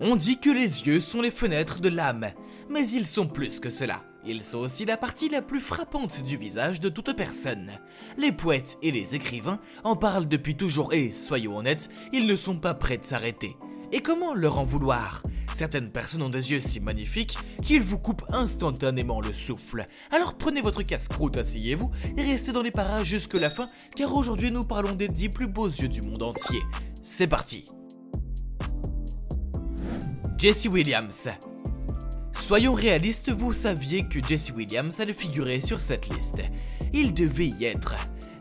On dit que les yeux sont les fenêtres de l'âme, mais ils sont plus que cela. Ils sont aussi la partie la plus frappante du visage de toute personne. Les poètes et les écrivains en parlent depuis toujours et, soyons honnêtes, ils ne sont pas prêts de s'arrêter. Et comment leur en vouloir? Certaines personnes ont des yeux si magnifiques qu'ils vous coupent instantanément le souffle. Alors prenez votre casse-croûte, asseyez-vous et restez dans les parages jusqu'à la fin, car aujourd'hui nous parlons des 10 plus beaux yeux du monde entier. C'est parti. Jesse Williams. Soyons réalistes, vous saviez que Jesse Williams allait figurer sur cette liste. Il devait y être.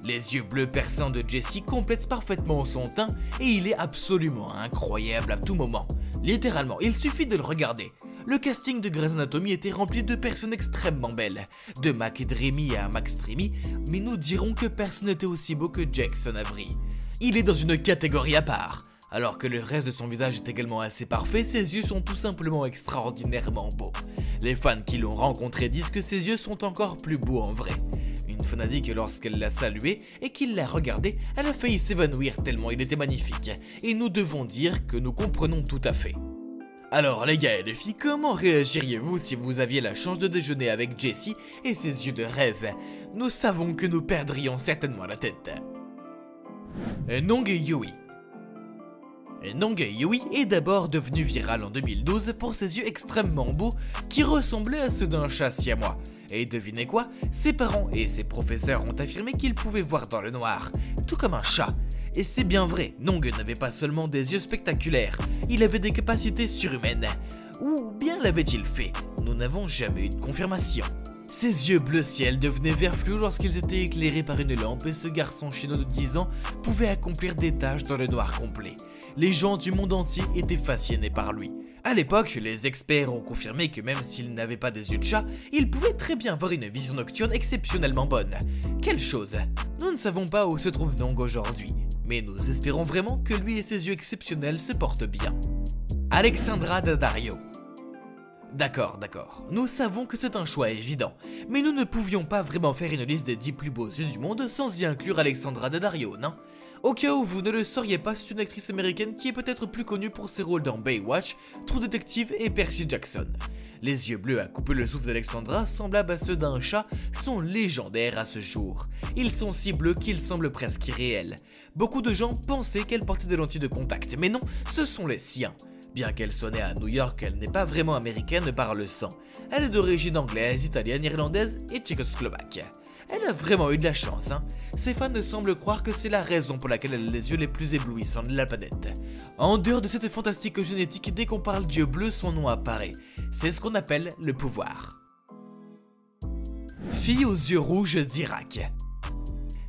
Les yeux bleus perçants de Jesse complètent parfaitement son teint et il est absolument incroyable à tout moment. Littéralement, il suffit de le regarder. Le casting de Grey's Anatomy était rempli de personnes extrêmement belles, de McDreamy à Max Dreamy, mais nous dirons que personne n'était aussi beau que Jackson Avery. Il est dans une catégorie à part. Alors que le reste de son visage est également assez parfait, ses yeux sont tout simplement extraordinairement beaux. Les fans qui l'ont rencontré disent que ses yeux sont encore plus beaux en vrai. Une fan a dit que lorsqu'elle l'a salué et qu'il l'a regardé, elle a failli s'évanouir tellement il était magnifique. Et nous devons dire que nous comprenons tout à fait. Alors les gars et les filles, comment réagiriez-vous si vous aviez la chance de déjeuner avec Jesse et ses yeux de rêve? Nous savons que nous perdrions certainement la tête. Nong Yui. Nong Yui est d'abord devenu viral en 2012 pour ses yeux extrêmement beaux qui ressemblaient à ceux d'un chat siamois. Et devinez quoi? Ses parents et ses professeurs ont affirmé qu'il pouvait voir dans le noir, tout comme un chat. Et c'est bien vrai, Nong n'avait pas seulement des yeux spectaculaires, il avait des capacités surhumaines. Ou bien l'avait-il fait? Nous n'avons jamais eu de confirmation. Ses yeux bleu ciel devenaient vert fluo lorsqu'ils étaient éclairés par une lampe et ce garçon chinois de 10 ans pouvait accomplir des tâches dans le noir complet. Les gens du monde entier étaient fascinés par lui. À l'époque, les experts ont confirmé que même s'il n'avait pas des yeux de chat, il pouvait très bien avoir une vision nocturne exceptionnellement bonne. Quelle chose! Nous ne savons pas où se trouve Nong aujourd'hui, mais nous espérons vraiment que lui et ses yeux exceptionnels se portent bien. Alexandra Daddario. D'accord, nous savons que c'est un choix évident, mais nous ne pouvions pas vraiment faire une liste des 10 plus beaux yeux du monde sans y inclure Alexandra Daddario, non? Au cas où vous ne le sauriez pas, c'est une actrice américaine qui est peut-être plus connue pour ses rôles dans Baywatch, True Detective et Percy Jackson. Les yeux bleus à couper le souffle d'Alexandra, semblables à ceux d'un chat, sont légendaires à ce jour. Ils sont si bleus qu'ils semblent presque irréels. Beaucoup de gens pensaient qu'elle portait des lentilles de contact, mais non, ce sont les siens. Bien qu'elle soit née à New York, elle n'est pas vraiment américaine par le sang. Elle est d'origine anglaise, italienne, irlandaise et tchécoslovaque. Elle a vraiment eu de la chance, hein. Ses fans semblent croire que c'est la raison pour laquelle elle a les yeux les plus éblouissants de la planète. En dehors de cette fantastique génétique, dès qu'on parle d'yeux bleus, son nom apparaît. C'est ce qu'on appelle le pouvoir. Fille aux yeux rouges d'Irak.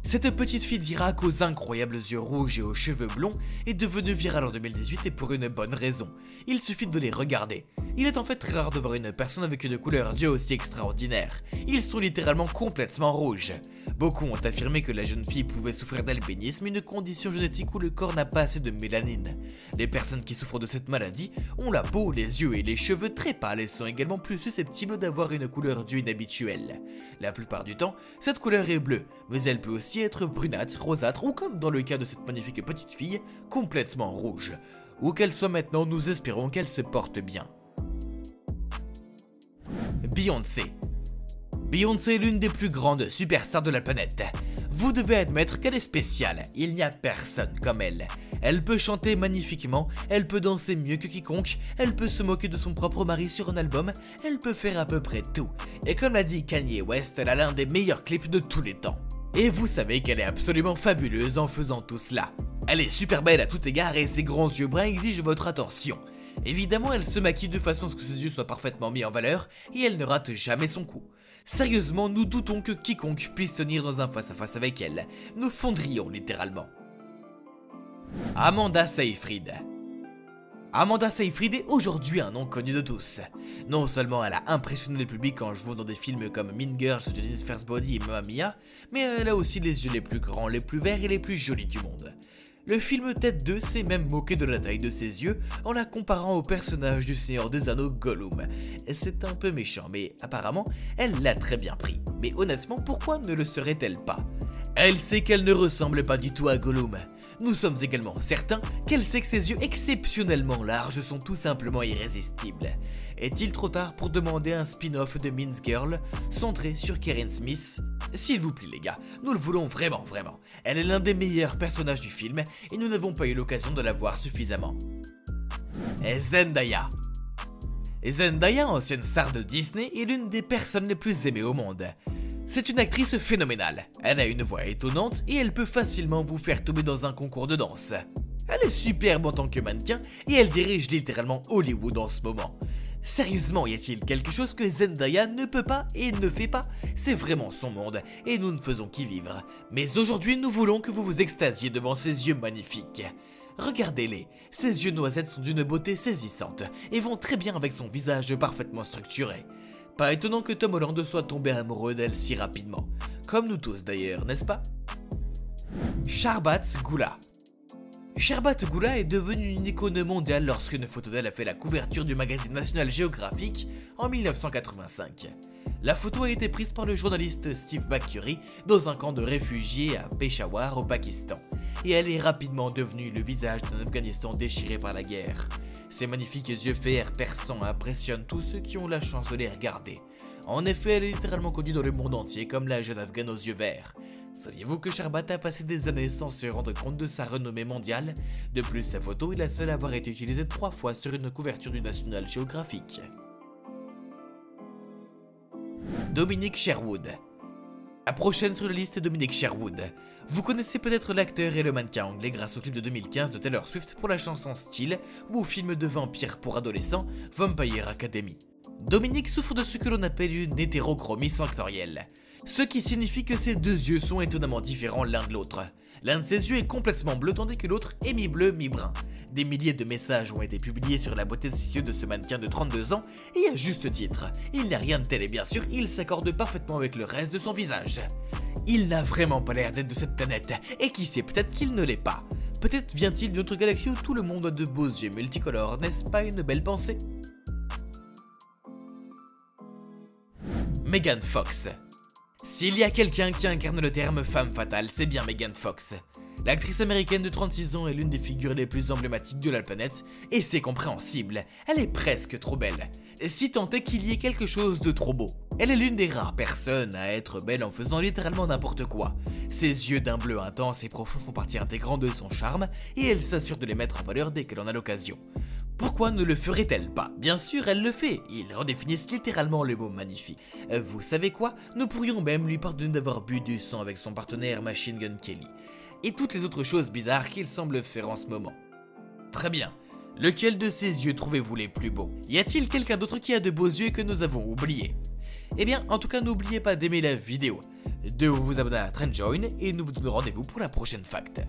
Cette petite fille d'Irak aux incroyables yeux rouges et aux cheveux blonds est devenue virale en 2018 et pour une bonne raison. Il suffit de les regarder. Il est en fait très rare de voir une personne avec une couleur d'yeux aussi extraordinaire. Ils sont littéralement complètement rouges. Beaucoup ont affirmé que la jeune fille pouvait souffrir d'albinisme, une condition génétique où le corps n'a pas assez de mélanine. Les personnes qui souffrent de cette maladie ont la peau, les yeux et les cheveux très pâles et sont également plus susceptibles d'avoir une couleur d'yeux inhabituelle. La plupart du temps, cette couleur est bleue, mais elle peut aussi être brunâtre, rosâtre ou comme dans le cas de cette magnifique petite fille, complètement rouge. Où qu'elle soit maintenant, nous espérons qu'elle se porte bien. Beyoncé. Beyoncé est l'une des plus grandes superstars de la planète. Vous devez admettre qu'elle est spéciale, il n'y a personne comme elle. Elle peut chanter magnifiquement, elle peut danser mieux que quiconque, elle peut se moquer de son propre mari sur un album, elle peut faire à peu près tout. Et comme l'a dit Kanye West, elle a l'un des meilleurs clips de tous les temps. Et vous savez qu'elle est absolument fabuleuse en faisant tout cela. Elle est super belle à tout égard et ses grands yeux bruns exigent votre attention. Évidemment, elle se maquille de façon à ce que ses yeux soient parfaitement mis en valeur et elle ne rate jamais son coup. Sérieusement, nous doutons que quiconque puisse tenir dans un face-à-face avec elle. Nous fondrions littéralement. Amanda Seyfried. Amanda Seyfried est aujourd'hui un nom connu de tous. Non seulement elle a impressionné le public en jouant dans des films comme Mean Girls, Johnny's First Body et Mamma Mia, mais elle a aussi les yeux les plus grands, les plus verts et les plus jolis du monde. Le film Tête 2 s'est même moqué de la taille de ses yeux en la comparant au personnage du Seigneur des Anneaux Gollum. C'est un peu méchant, mais apparemment, elle l'a très bien pris. Mais honnêtement, pourquoi ne le serait-elle pas? Elle sait qu'elle ne ressemble pas du tout à Gollum. Nous sommes également certains qu'elle sait que ses yeux exceptionnellement larges sont tout simplement irrésistibles. Est-il trop tard pour demander un spin-off de Mean Girls centré sur Karen Smith? S'il vous plaît les gars, nous le voulons vraiment. Elle est l'un des meilleurs personnages du film et nous n'avons pas eu l'occasion de la voir suffisamment. Et Zendaya. Zendaya, ancienne star de Disney, est l'une des personnes les plus aimées au monde. C'est une actrice phénoménale, elle a une voix étonnante et elle peut facilement vous faire tomber dans un concours de danse. Elle est superbe en tant que mannequin et elle dirige littéralement Hollywood en ce moment. Sérieusement, y a-t-il quelque chose que Zendaya ne peut pas et ne fait pas? C'est vraiment son monde et nous ne faisons qu'y vivre. Mais aujourd'hui, nous voulons que vous vous extasiez devant ses yeux magnifiques. Regardez-les, ses yeux noisettes sont d'une beauté saisissante et vont très bien avec son visage parfaitement structuré. Pas étonnant que Tom Holland soit tombé amoureux d'elle si rapidement. Comme nous tous d'ailleurs, n'est-ce pas? Sharbat Gula. Sharbat Gula est devenue une icône mondiale lorsqu'une photo d'elle a fait la couverture du magazine National Geographic en 1985. La photo a été prise par le journaliste Steve McCurry dans un camp de réfugiés à Peshawar au Pakistan, et elle est rapidement devenue le visage d'un Afghanistan déchiré par la guerre. Ses magnifiques yeux verts perçants impressionnent tous ceux qui ont la chance de les regarder. En effet, elle est littéralement connue dans le monde entier comme la jeune afghane aux yeux verts. Saviez-vous que Sharbat a passé des années sans se rendre compte de sa renommée mondiale? De plus, sa photo est la seule à avoir été utilisée 3 fois sur une couverture du National Geographic. Dominic Sherwood. La prochaine sur la liste est Dominic Sherwood. Vous connaissez peut-être l'acteur et le mannequin anglais grâce au clip de 2015 de Taylor Swift pour la chanson Style ou au film de vampire pour adolescents Vampire Academy. Dominic souffre de ce que l'on appelle une hétérochromie sanctorielle, ce qui signifie que ses deux yeux sont étonnamment différents l'un de l'autre. L'un de ses yeux est complètement bleu tandis que l'autre est mi-bleu, mi-brun. Des milliers de messages ont été publiés sur la beauté de ses yeux de ce mannequin de 32 ans et à juste titre. Il n'a rien de tel et bien sûr, il s'accorde parfaitement avec le reste de son visage. Il n'a vraiment pas l'air d'être de cette planète et qui sait, peut-être qu'il ne l'est pas. Peut-être vient-il d'une autre galaxie où tout le monde a de beaux yeux multicolores, n'est-ce pas une belle pensée? Megan Fox. S'il y a quelqu'un qui incarne le terme femme fatale, c'est bien Megan Fox. L'actrice américaine de 36 ans est l'une des figures les plus emblématiques de la planète, et c'est compréhensible, elle est presque trop belle. Si tant est qu'il y ait quelque chose de trop beau. Elle est l'une des rares personnes à être belle en faisant littéralement n'importe quoi. Ses yeux d'un bleu intense et profond font partie intégrante de son charme, et elle s'assure de les mettre en valeur dès qu'elle en a l'occasion. Pourquoi ne le ferait-elle pas? Bien sûr, elle le fait, ils redéfinissent littéralement le mot magnifique. Vous savez quoi? Nous pourrions même lui pardonner d'avoir bu du sang avec son partenaire Machine Gun Kelly. Et toutes les autres choses bizarres qu'il semble faire en ce moment. Très bien. Lequel de ses yeux trouvez-vous les plus beaux? Y a-t-il quelqu'un d'autre qui a de beaux yeux que nous avons oubliés? Eh bien, en tout cas, n'oubliez pas d'aimer la vidéo, de vous abonner à Trendjoin et nous vous donnons rendez-vous pour la prochaine fact.